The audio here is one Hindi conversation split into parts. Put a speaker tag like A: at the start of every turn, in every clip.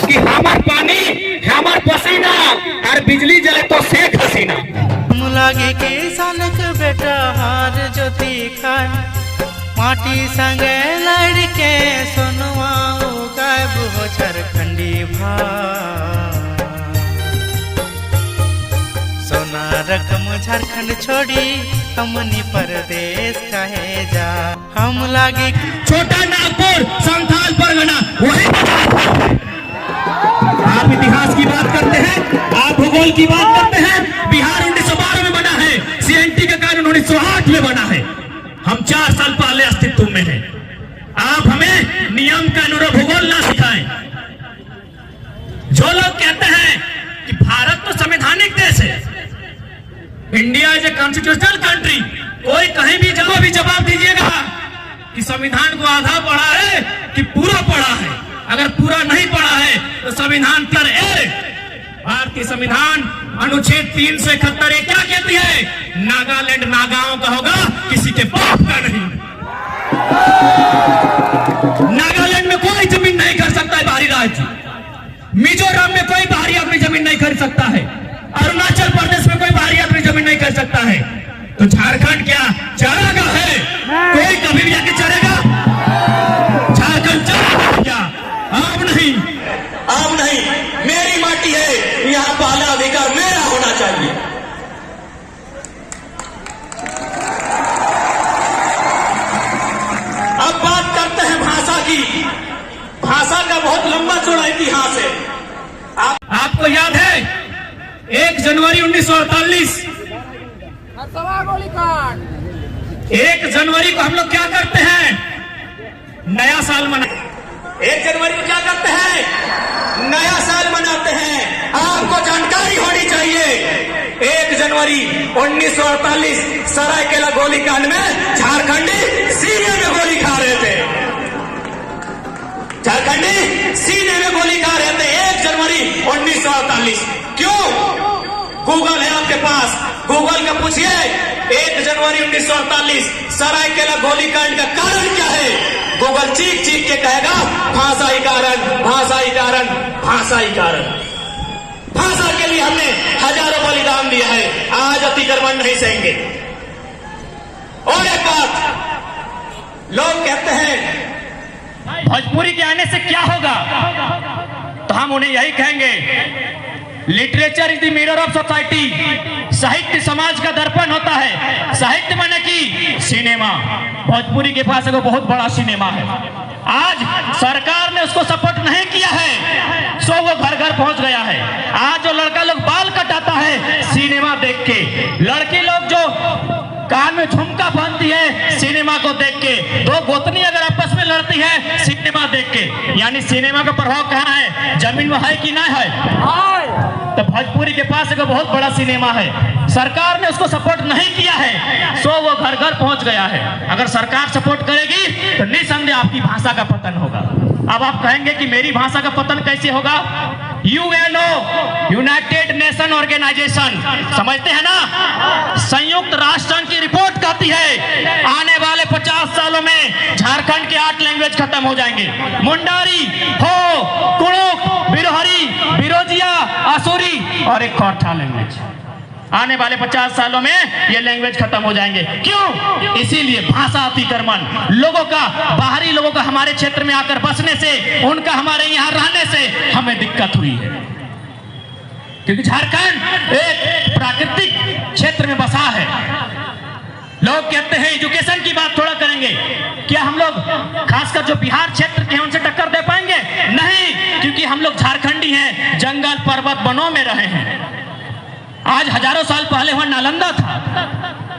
A: कि हमार पानी हमार पसीना और बिजली जले तो शेख हसीना।
B: मुलागे के सानक बेटा हार ज्योति खाए माटी संगे लड़के सुनवाओ गायब हो झारखंडी भाई सोना रकम झारखंड छोड़ी हमनी परदेश कहे जा हम लागे
A: छोटा नागपुर संथाल परगना वही। आप इतिहास की बात करते हैं, आप भूगोल की बात करते हैं। बिहार 1912 में बना है, CNT का कानून 1908 में बना है। हम 4 साल पहले अस्तित्व में हैं। आप हमें नियम कानून और भूगोल ना सिखाएं। जो लोग कहते हैं कि भारत तो संवैधानिक देश है, India is a constitutional country, कोई कहीं भी जवाब दीजिएगा कि संविधान को आधा पढ़ा है कि पूरा पढ़ा है। अगर पूरा नहीं पढ़ा है तो संविधान पर भारतीय संविधान अनुच्छेद 371 क्या कहती है? नागालैंड नागाओं का होगा, किसी के बाप का नहीं। नागालैंड में कोई जमीन नहीं खरीद सकता है बाहरी राज्य, मिजोरम में कोई बाहरी आदमी जमीन नहीं खरीद सकता है, अरुणाचल प्रदेश में कोई बाहरी आदमी जमीन नहीं खरीद सकता है। तो झारखंड क्या चलेगा है? कोई कभी भी आके चलेगा? झारखंड चलेगा क्या? अब नहीं, अब नहीं। मेरी माटी है, यहाँ पहला अधिकार मेरा होना चाहिए। अब बात करते हैं भाषा की। भाषा का बहुत लंबा चौड़ा इतिहास है। आपको याद है 1 जनवरी 1948 1 जनवरी को हम लोग क्या करते हैं? नया साल मना 1 जनवरी को क्या करते हैं? नया साल मनाते हैं। आपको जानकारी होनी चाहिए 1 जनवरी 1948 सरायकेला गोलीकांड में झारखंडी सीने में गोली खा रहे थे। झारखंडी सीने में गोली खा रहे थे 1 जनवरी 1948। क्यों? गूगल है आपके पास, गूगल का पूछिए 1 जनवरी 1948 सरायकेला गोलीकांड का कारण क्या है? गूगल चीख चीख के कहेगा भाषाई कारण, भाषाई कारण, भाषाई कारण। भाषा के लिए हमने हजारों बलिदान दिया है, आज अतिक्रमण नहीं सहेंगे। और एक बात, लोग कहते हैं भोजपुरी के आने से क्या होगा, तो हम उन्हें यही कहेंगे literature is the mirror of society. साहित्य समाज का दर्पण होता है। साहित्य माने कि सिनेमा, भोजपुरी के पास एक बहुत बड़ा सिनेमा है। आज सरकार ने उसको सपोर्ट नहीं किया है, सो वो घर घर पहुंच गया है। आज जो लड़का लोग बाल कटाता है सिनेमा देख के, लड़की लोग जो कान में झुमका बांधती है सिनेमा को देख के, 2 गोतनी अगर आपस में लड़ती है सिनेमा देख के, यानी सिनेमा का प्रभाव कहाँ है? जमीन में है कि नहीं है? तो भोजपुरी के पास एक बहुत बड़ा सिनेमा है, सरकार ने उसको सपोर्ट नहीं किया है, सो वो घर घर पहुंच गया है। अगर सरकार सपोर्ट करेगी तो निसंदेह आपकी भाषा का पतन होगा। अब आप कहेंगे कि मेरी भाषा का पतन कैसे होगा? UNO यूनाइटेड नेशन ऑर्गेनाइजेशन, समझते हैं ना? संयुक्त राष्ट्र संघ की रिपोर्ट कहती है आने वाले 50 सालों में झारखंड के 8 लैंग्वेज खत्म हो जाएंगे। मुंडारी, हो, कुड़ुक, बिरोहरी, बिरोजिया, आसुरी और एक और था लैंग्वेज। आने वाले 50 सालों में ये लैंग्वेज खत्म हो जाएंगे। क्यों? इसीलिए भाषा अतिक्रमण, लोगों का, बाहरी लोगों का हमारे क्षेत्र में आकर बसने से, उनका हमारे यहाँ रहने से हमें दिक्कत हुई है। क्योंकि झारखंड एक प्राकृतिक क्षेत्र में बसा है। लोग कहते हैं एजुकेशन की बात थोड़ा करेंगे, क्या हम लोग खासकर जो बिहार क्षेत्र के हैं उनसे टक्कर दे पाएंगे? नहीं, क्योंकि हम लोग झारखंडी हैं, जंगल पर्वत वनों में रहे हैं। आज हजारों साल पहले वहां नालंदा था,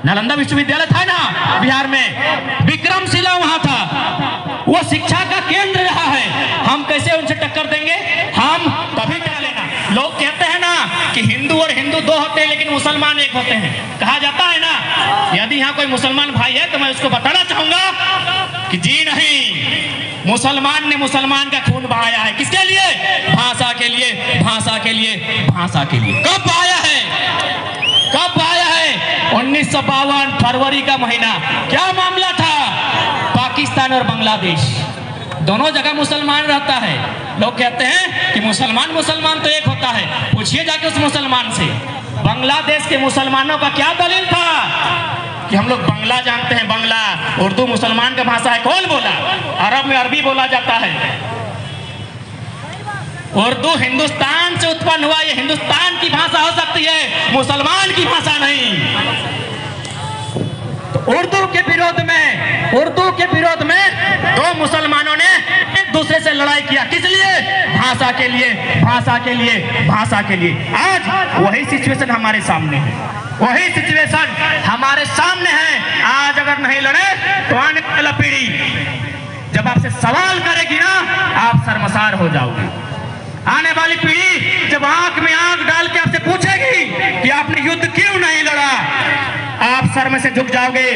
A: नालंदा विश्वविद्यालय था ना बिहार में, विक्रमशिला वहां था, वो शिक्षा का केंद्र रहा है। हम कैसे उनसे टक्कर देंगे? हम कभी क्या लेना। लोग कहते हैं ना कि हिंदू और हिंदू 2 होते हैं लेकिन मुसलमान 1 होते हैं, कहा जाता है ना। यदि यहाँ कोई मुसलमान भाई है तो मैं उसको बताना चाहूंगा कि जी नहीं, मुसलमान ने मुसलमान का खून बहाया है। किसके लिए? भाषा के लिए, भाषा के लिए, भाषा के लिए। कब बहाया है? कब बहाया है? 1952 फरवरी का महीना। क्या मामला था? पाकिस्तान और बांग्लादेश, दोनों जगह मुसलमान रहता है। लोग कहते हैं कि मुसलमान मुसलमान तो एक होता है। पूछिए जाके उस मुसलमान से, बांग्लादेश के मुसलमानों का क्या दलील था कि हम लोग बांग्ला जानते हैं, बांग्ला उर्दू मुसलमान का भाषा है। कौन बोला? अरब में अरबी बोला जाता है। उर्दू हिंदुस्तान से उत्पन्न हुआ, ये हिंदुस्तान की भाषा हो सकती है, मुसलमान की भाषा नहीं। तो उर्दू के विरोध में दो मुसलमानों ने एक दूसरे से लड़ाई किया। किस लिए? भाषा के लिए, भाषा के लिए, भाषा के लिए। आज वही सिचुएशन हमारे सामने है, वही सिचुएशन हमारे सामने है। आज अगर नहीं लड़े तो आने वाला पीढ़ी जब आपसे सवाल करेगी ना, आप शर्मसार हो जाओगे। आने वाली पीढ़ी जब आंख में आंख डाल के आपसे पूछेगी कि आपने युद्ध क्यों नहीं लड़ा, आप सर में से झुक जाओगे।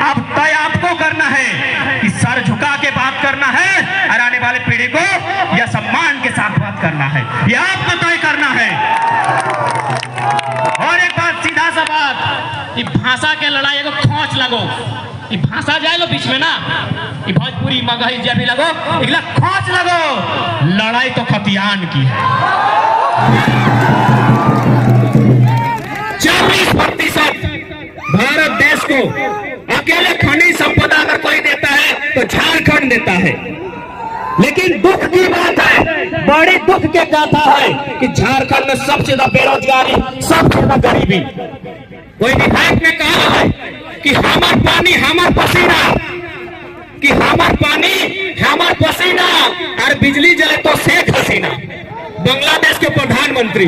A: अब तय आपको करना है कि सर झुका के बात करना है और आने वाले पीढ़ी को यह सम्मान के साथ बात करना है, यह आपको तय करना है। और एक बात, सीधा सा बात, कि भाषा के लड़ाई को खोच लगो, ये भाषा जाए लो बीच में ना, ये भोजपुरी मगही जब भी लगो, इगला खोच लगो। लड़ाई तो खतियान की है। 40% भारत देश को अकेले खनिज संपदा अगर कोई देता है तो झारखंड देता है। लेकिन दुख की बात है, बड़ी दुख की गाथा है कि झारखंड में सबसे ज्यादा बेरोजगारी, सबसे ज्यादा गरीबी। कोई विधायक ने कहा है कि हमार पानी हमार पसीना, कि हमार पानी हमार पसीना और बिजली जले तो शेख हसीना, बांग्लादेश के प्रधानमंत्री।